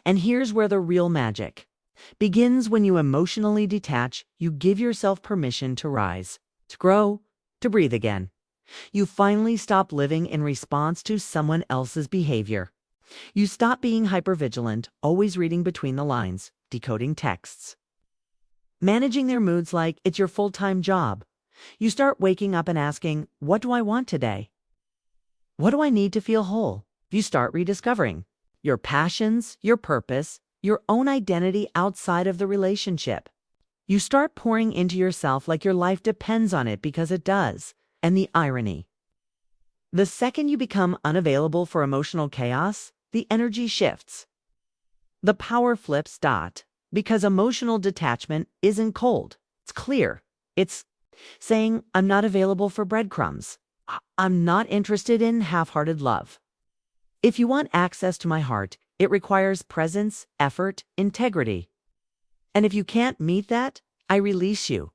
And here's where the real magic begins. When you emotionally detach, you give yourself permission to rise, to grow, to breathe again. You finally stop living in response to someone else's behavior. You stop being hypervigilant, always reading between the lines, decoding texts, managing their moods like it's your full-time job. You start waking up and asking, what do I want today? What do I need to feel whole? You start rediscovering your passions, your purpose, your own identity outside of the relationship. You start pouring into yourself like your life depends on it, because it does. And the irony: the second you become unavailable for emotional chaos, the energy shifts. The power flips. Because emotional detachment isn't cold. It's clear. It's saying, I'm not available for breadcrumbs. I'm not interested in half-hearted love. If you want access to my heart, it requires presence, effort, integrity. And if you can't meet that, I release you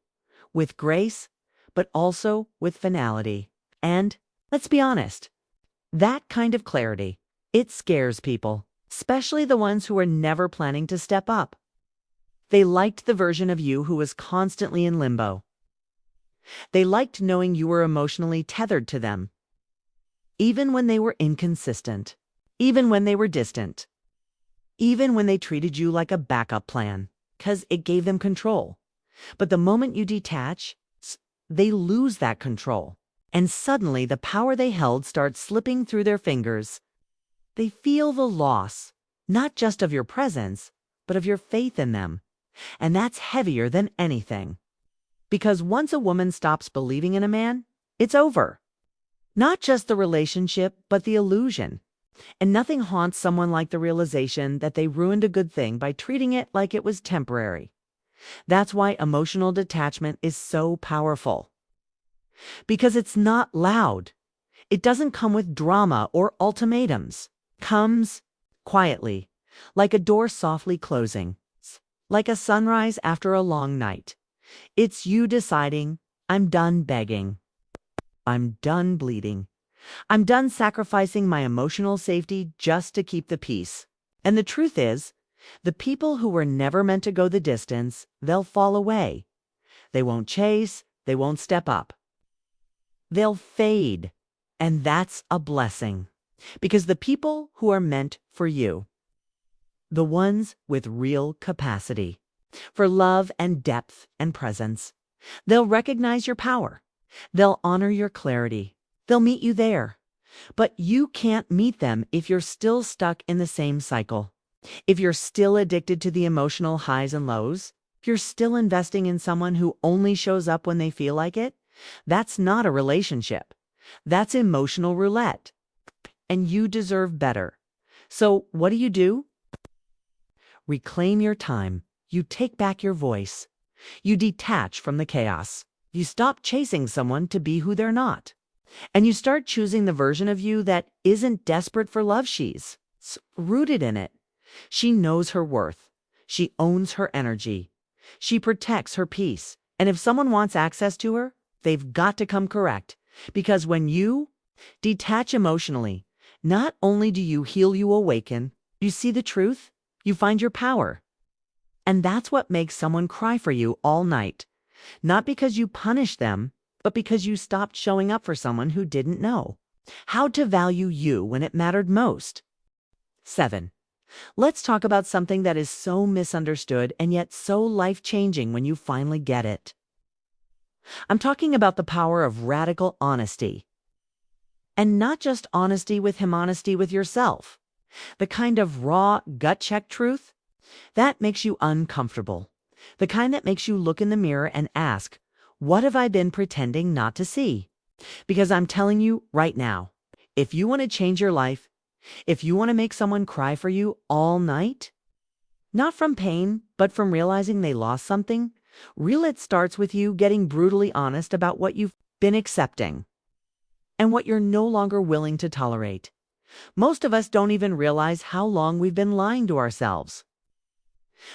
with grace, but also with finality. And let's be honest, that kind of clarity, it scares people, especially the ones who are never planning to step up. They liked the version of you who was constantly in limbo. They liked knowing you were emotionally tethered to them, even when they were inconsistent, even when they were distant, even when they treated you like a backup plan, because it gave them control. But the moment you detach, they lose that control, and suddenly the power they held starts slipping through their fingers. They feel the loss, not just of your presence, but of your faith in them. And that's heavier than anything. Because once a woman stops believing in a man, it's over. Not just the relationship, but the illusion. And nothing haunts someone like the realization that they ruined a good thing by treating it like it was temporary. That's why emotional detachment is so powerful. Because it's not loud. It doesn't come with drama or ultimatums. Comes quietly, like a door softly closing, like a sunrise after a long night. It's you deciding, I'm done begging. I'm done bleeding. I'm done sacrificing my emotional safety just to keep the peace. And the truth is, the people who were never meant to go the distance, they'll fall away. They won't chase, they won't step up. They'll fade. And that's a blessing. Because the people who are meant for you, the ones with real capacity, for love and depth and presence, they'll recognize your power. They'll honor your clarity. They'll meet you there. But you can't meet them if you're still stuck in the same cycle. If you're still addicted to the emotional highs and lows, if you're still investing in someone who only shows up when they feel like it, that's not a relationship. That's emotional roulette. And you deserve better. So what do? Reclaim your time. You take back your voice. You detach from the chaos. You stop chasing someone to be who they're not. And you start choosing the version of you that isn't desperate for love. She's rooted in it. She knows her worth. She owns her energy. She protects her peace. And if someone wants access to her, they've got to come correct. Because when you detach emotionally, not only do you heal, you awaken, you see the truth, you find your power. And that's what makes someone cry for you all night. Not because you punished them, but because you stopped showing up for someone who didn't know how to value you when it mattered most. 7. Let's talk about something that is so misunderstood and yet so life-changing when you finally get it. I'm talking about the power of radical honesty. And not just honesty with him, honesty with yourself. The kind of raw, gut-check truth that makes you uncomfortable. The kind that makes you look in the mirror and ask, what have I been pretending not to see? Because I'm telling you right now, if you want to change your life, if you want to make someone cry for you all night, not from pain, but from realizing they lost something, it starts with you getting brutally honest about what you've been accepting and what you're no longer willing to tolerate. Most of us don't even realize how long we've been lying to ourselves.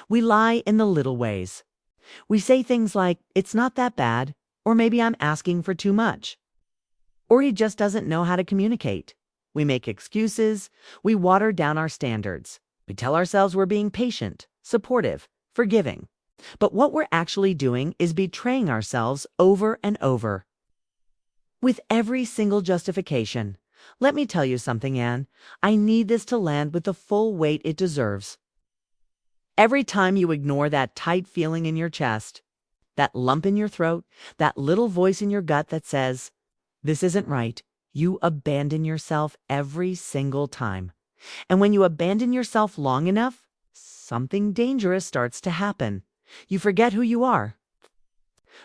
We lie in the little ways. We say things like, it's not that bad, or maybe I'm asking for too much. Or he just doesn't know how to communicate. We make excuses. We water down our standards. We tell ourselves we're being patient, supportive, forgiving. But what we're actually doing is betraying ourselves over and over. With every single justification. Let me tell you something, Anne. I need this to land with the full weight it deserves. Every time you ignore that tight feeling in your chest, that lump in your throat, that little voice in your gut that says, this isn't right, you abandon yourself every single time. And when you abandon yourself long enough, something dangerous starts to happen. You forget who you are.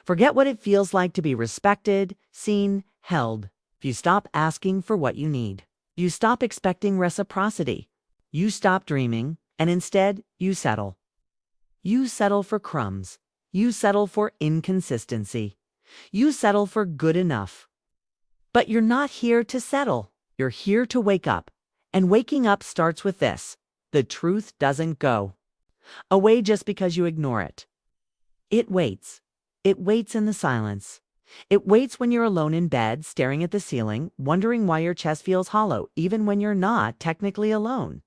Forget what it feels like to be respected, seen, held. You stop asking for what you need. You stop expecting reciprocity. You stop dreaming, and instead, you settle. You settle for crumbs. You settle for inconsistency. You settle for good enough. But you're not here to settle. You're here to wake up. And waking up starts with this. The truth doesn't go away just because you ignore it. It waits. It waits in the silence. It waits when you're alone in bed, staring at the ceiling, wondering why your chest feels hollow, even when you're not technically alone.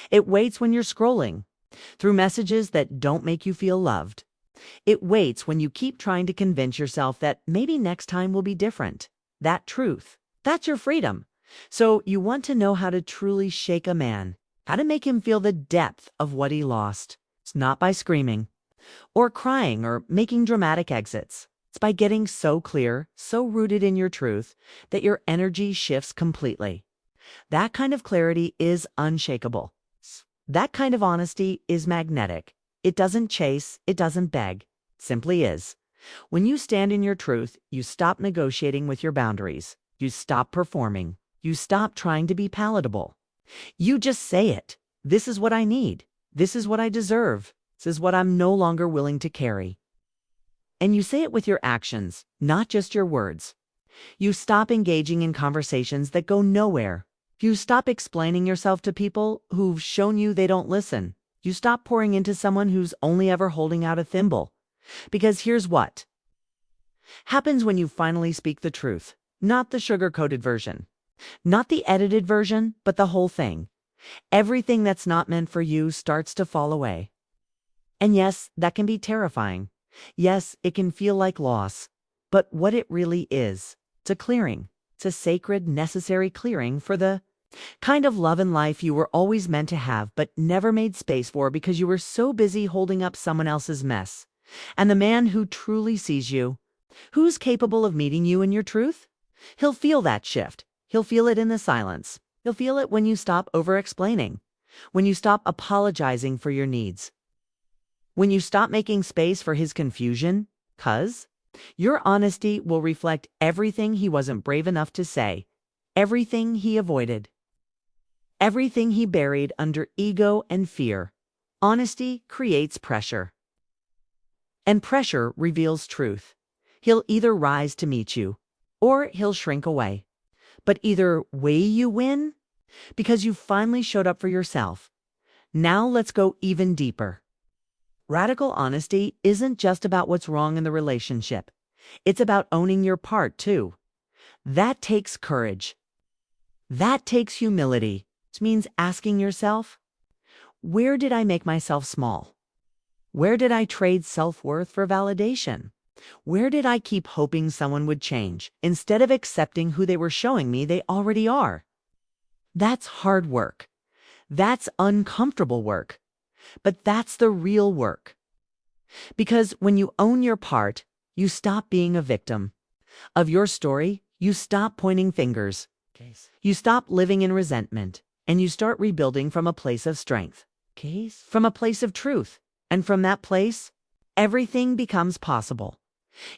It waits when you're scrolling through messages that don't make you feel loved. It waits when you keep trying to convince yourself that maybe next time will be different. That truth, that's your freedom. So you want to know how to truly shake a man, how to make him feel the depth of what he lost. It's not by screaming or crying or making dramatic exits. It's by getting so clear, so rooted in your truth that your energy shifts completely. That kind of clarity is unshakable. That kind of honesty is magnetic. It doesn't chase, it doesn't beg. It simply is. When you stand in your truth, you stop negotiating with your boundaries. You stop performing. You stop trying to be palatable. You just say it. This is what I need. This is what I deserve. This is what I'm no longer willing to carry. And you say it with your actions, not just your words. You stop engaging in conversations that go nowhere. You stop explaining yourself to people who've shown you they don't listen. You stop pouring into someone who's only ever holding out a thimble. Because here's what happens when you finally speak the truth, not the sugar-coated version, not the edited version, but the whole thing. Everything that's not meant for you starts to fall away. And yes, that can be terrifying. Yes, it can feel like loss. But what it really is, it's a clearing. It's a sacred, necessary clearing for the kind of love and life you were always meant to have but never made space for because you were so busy holding up someone else's mess. And the man who truly sees you, who's capable of meeting you in your truth, he'll feel that shift. He'll feel it in the silence. He'll feel it when you stop over-explaining, when you stop apologizing for your needs, when you stop making space for his confusion, 'cause your honesty will reflect everything he wasn't brave enough to say, everything he avoided, everything he buried under ego and fear. Honesty creates pressure, and pressure reveals truth. He'll either rise to meet you, or he'll shrink away. But either way you win, because you finally showed up for yourself. Now let's go even deeper. Radical honesty isn't just about what's wrong in the relationship. It's about owning your part, too. That takes courage. That takes humility, which means asking yourself, where did I make myself small? Where did I trade self-worth for validation? Where did I keep hoping someone would change instead of accepting who they were showing me they already are? That's hard work. That's uncomfortable work. But that's the real work. Because when you own your part, you stop being a victim of your story. You stop pointing fingers. You stop living in resentment, and you start rebuilding from a place of strength, from a place of truth. And from that place, everything becomes possible.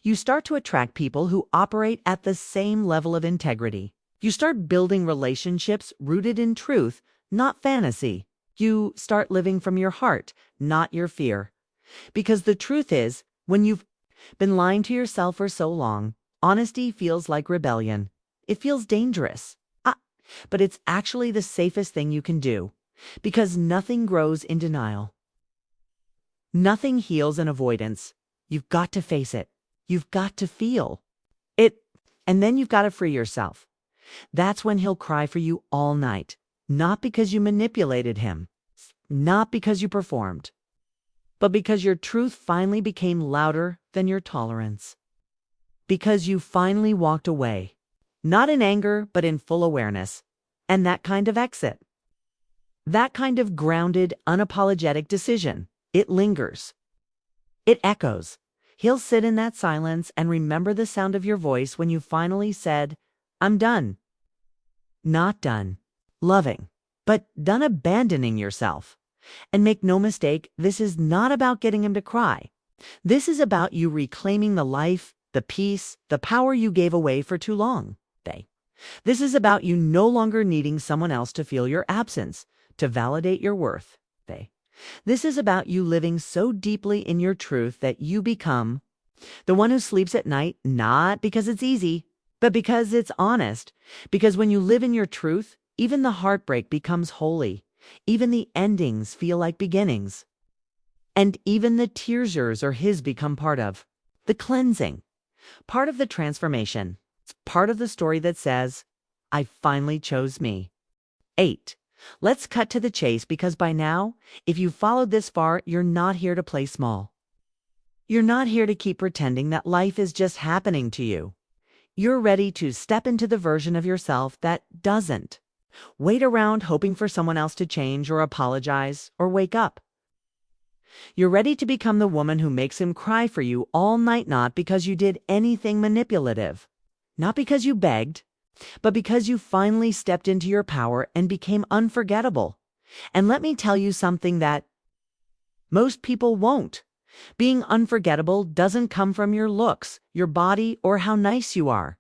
You start to attract people who operate at the same level of integrity. You start building relationships rooted in truth, not fantasy. You start living from your heart, not your fear. Because the truth is, when you've been lying to yourself for so long, honesty feels like rebellion. It feels dangerous. But it's actually the safest thing you can do. Because nothing grows in denial. Nothing heals in avoidance. You've got to face it. You've got to feel it. And then you've got to free yourself. That's when he'll cry for you all night. Not because you manipulated him. Not because you performed. But because your truth finally became louder than your tolerance. Because you finally walked away. Not in anger, but in full awareness. And that kind of exit. That kind of grounded, unapologetic decision. It lingers. It echoes. He'll sit in that silence and remember the sound of your voice when you finally said, I'm done. Not done loving, but done abandoning yourself. And make no mistake, this is not about getting him to cry. This is about you reclaiming the life, the peace, the power you gave away for too long. This is about you no longer needing someone else to feel your absence, to validate your worth. This is about you living so deeply in your truth that you become the one who sleeps at night, not because it's easy, but because it's honest. Because when you live in your truth, even the heartbreak becomes holy. Even the endings feel like beginnings. And even the tears yours or his become part of the cleansing, part of the transformation. It's part of the story that says, I finally chose me. 8. Let's cut to the chase because by now, if you've followed this far, you're not here to play small. You're not here to keep pretending that life is just happening to you. You're ready to step into the version of yourself that doesn't wait around hoping for someone else to change or apologize or wake up. You're ready to become the woman who makes him cry for you all night, not because you did anything manipulative, not because you begged, but because you finally stepped into your power and became unforgettable. And let me tell you something that most people won't. Being unforgettable doesn't come from your looks, your body, or how nice you are.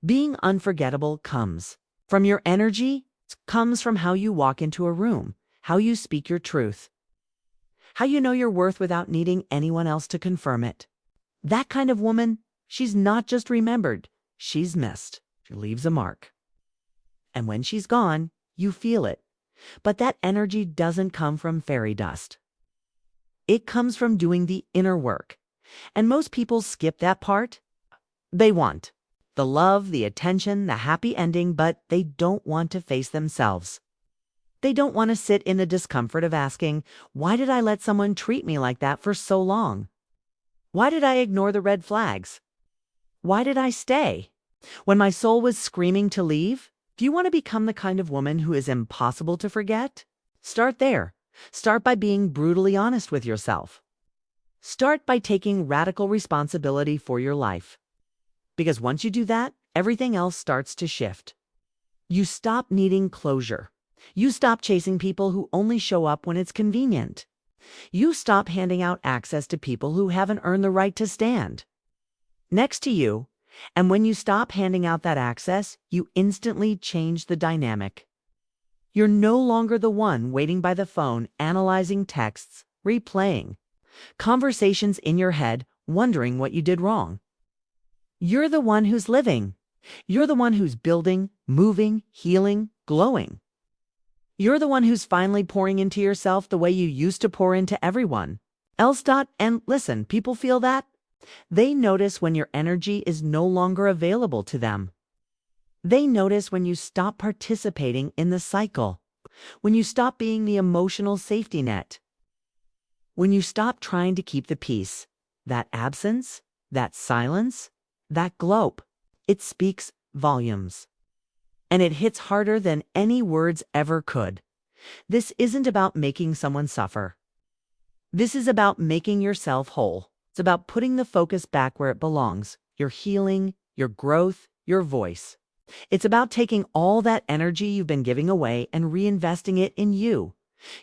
Being unforgettable comes from your energy. It comes from how you walk into a room, how you speak your truth, how you know your worth without needing anyone else to confirm it. That kind of woman, she's not just remembered, she's missed. She leaves a mark. And when she's gone, you feel it. But that energy doesn't come from fairy dust. It comes from doing the inner work. And most people skip that part. They want the love, the attention, the happy ending, but they don't want to face themselves. They don't want to sit in the discomfort of asking, why did I let someone treat me like that for so long? Why did I ignore the red flags? Why did I stay when my soul was screaming to leave? Do you want to become the kind of woman who is impossible to forget? Start there. Start by being brutally honest with yourself. Start by taking radical responsibility for your life. Because once you do that, everything else starts to shift. You stop needing closure. You stop chasing people who only show up when it's convenient. You stop handing out access to people who haven't earned the right to stand next to you. And when you stop handing out that access, you instantly change the dynamic. You're no longer the one waiting by the phone, analyzing texts, replaying conversations in your head, wondering what you did wrong. You're the one who's living. You're the one who's building, moving, healing, glowing. You're the one who's finally pouring into yourself the way you used to pour into everyone else. And listen, people feel that. They notice when your energy is no longer available to them. They notice when you stop participating in the cycle, when you stop being the emotional safety net, when you stop trying to keep the peace. That absence, that silence, that glow, it speaks volumes. And it hits harder than any words ever could. This isn't about making someone suffer. This is about making yourself whole. It's about putting the focus back where it belongs, your healing, your growth, your voice. It's about taking all that energy you've been giving away and reinvesting it in you.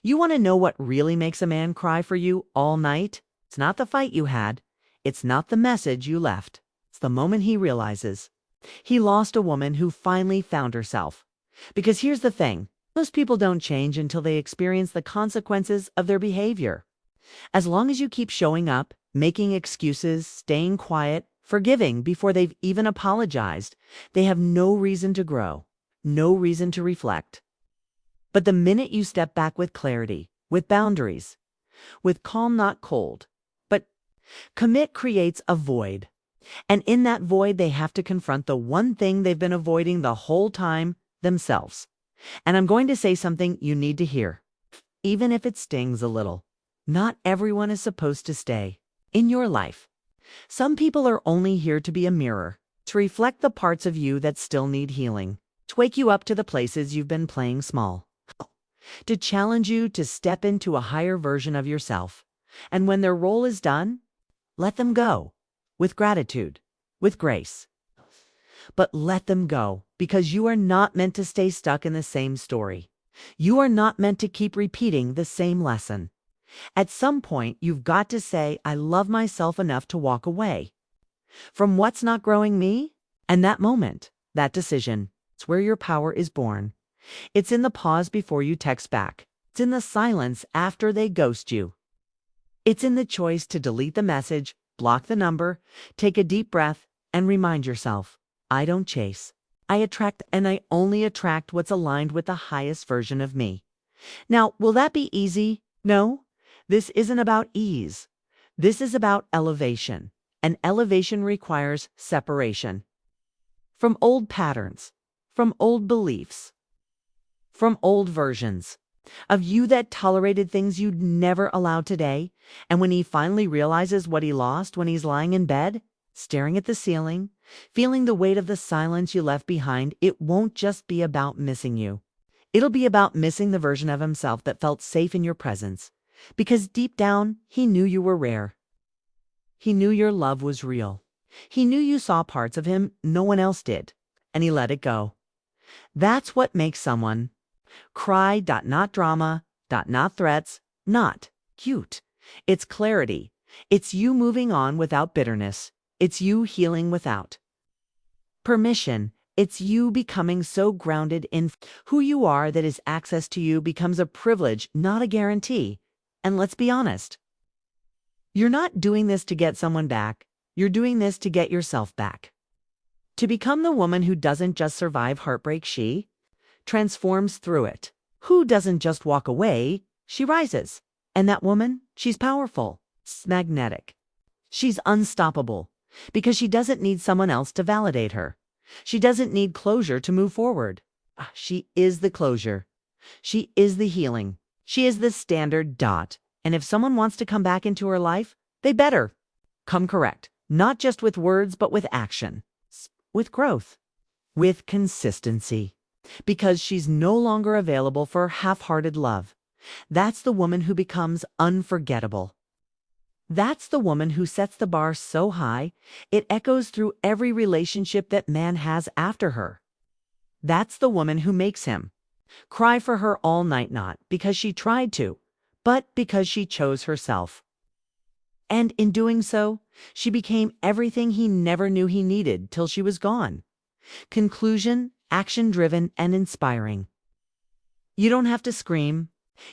You want to know what really makes a man cry for you all night? It's not the fight you had. It's not the message you left. It's the moment he realizes he lost a woman who finally found herself. Because here's the thing, most people don't change until they experience the consequences of their behavior. As long as you keep showing up, making excuses, staying quiet, forgiving before they've even apologized, they have no reason to grow, no reason to reflect. But the minute you step back with clarity, with boundaries, with calm, not cold, but commit creates a void. And in that void, they have to confront the one thing they've been avoiding the whole time, themselves. And I'm going to say something you need to hear, even if it stings a little. Not everyone is supposed to stay in your life. Some people are only here to be a mirror, to reflect the parts of you that still need healing, to wake you up to the places you've been playing small, to challenge you to step into a higher version of yourself. And when their role is done, let them go. With gratitude, with grace. But let them go, because you are not meant to stay stuck in the same story. You are not meant to keep repeating the same lesson. At some point, you've got to say, I love myself enough to walk away from what's not growing me. And that moment, that decision, it's where your power is born. It's in the pause before you text back. It's in the silence after they ghost you. It's in the choice to delete the message, block the number, take a deep breath, and remind yourself, I don't chase. I attract, and I only attract what's aligned with the highest version of me. Now, will that be easy? No. This isn't about ease. This is about elevation. And elevation requires separation. From old patterns, from old beliefs, from old versions of you that tolerated things you'd never allow today. And when he finally realizes what he lost when he's lying in bed, staring at the ceiling, feeling the weight of the silence you left behind, it won't just be about missing you. It'll be about missing the version of himself that felt safe in your presence. Because deep down, he knew you were rare. He knew your love was real. He knew you saw parts of him no one else did, and he let it go. That's what makes someone cry, not drama, not threats, not cute. It's clarity. It's you moving on without bitterness. It's you healing without permission. It's you becoming so grounded in who you are that his access to you becomes a privilege, not a guarantee. And let's be honest, you're not doing this to get someone back. You're doing this to get yourself back. To become the woman who doesn't just survive heartbreak, she transforms through it. Who doesn't just walk away, she rises. And that woman, she's powerful, magnetic. She's unstoppable because she doesn't need someone else to validate her. She doesn't need closure to move forward. She is the closure. She is the healing. She is the standard dot. And if someone wants to come back into her life, they better come correct, not just with words, but with action, with growth, with consistency, because she's no longer available for half-hearted love. That's the woman who becomes unforgettable. That's the woman who sets the bar so high, it echoes through every relationship that man has after her. That's the woman who makes him cry for her all night, not because she tried to, but because she chose herself. And in doing so, she became everything he never knew he needed till she was gone. Conclusion, action-driven and inspiring. You don't have to scream.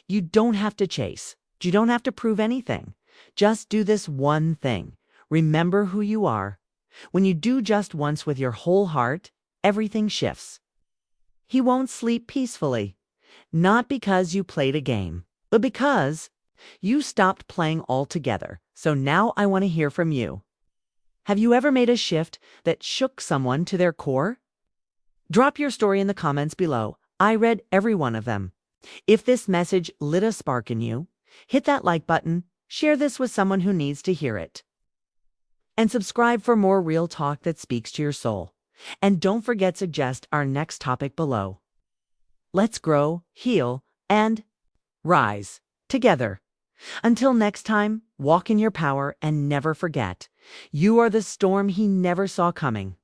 You don't have to chase. You don't have to prove anything. Just do this one thing. Remember who you are. When you do just once with your whole heart, everything shifts. He won't sleep peacefully, not because you played a game, but because you stopped playing altogether. So now I want to hear from you. Have you ever made a shift that shook someone to their core? Drop your story in the comments below. I read every one of them. If this message lit a spark in you, hit that like button, share this with someone who needs to hear it, and subscribe for more real talk that speaks to your soul. And don't forget to suggest our next topic below. Let's grow, heal, and rise together. Until next time, walk in your power and never forget, you are the storm he never saw coming.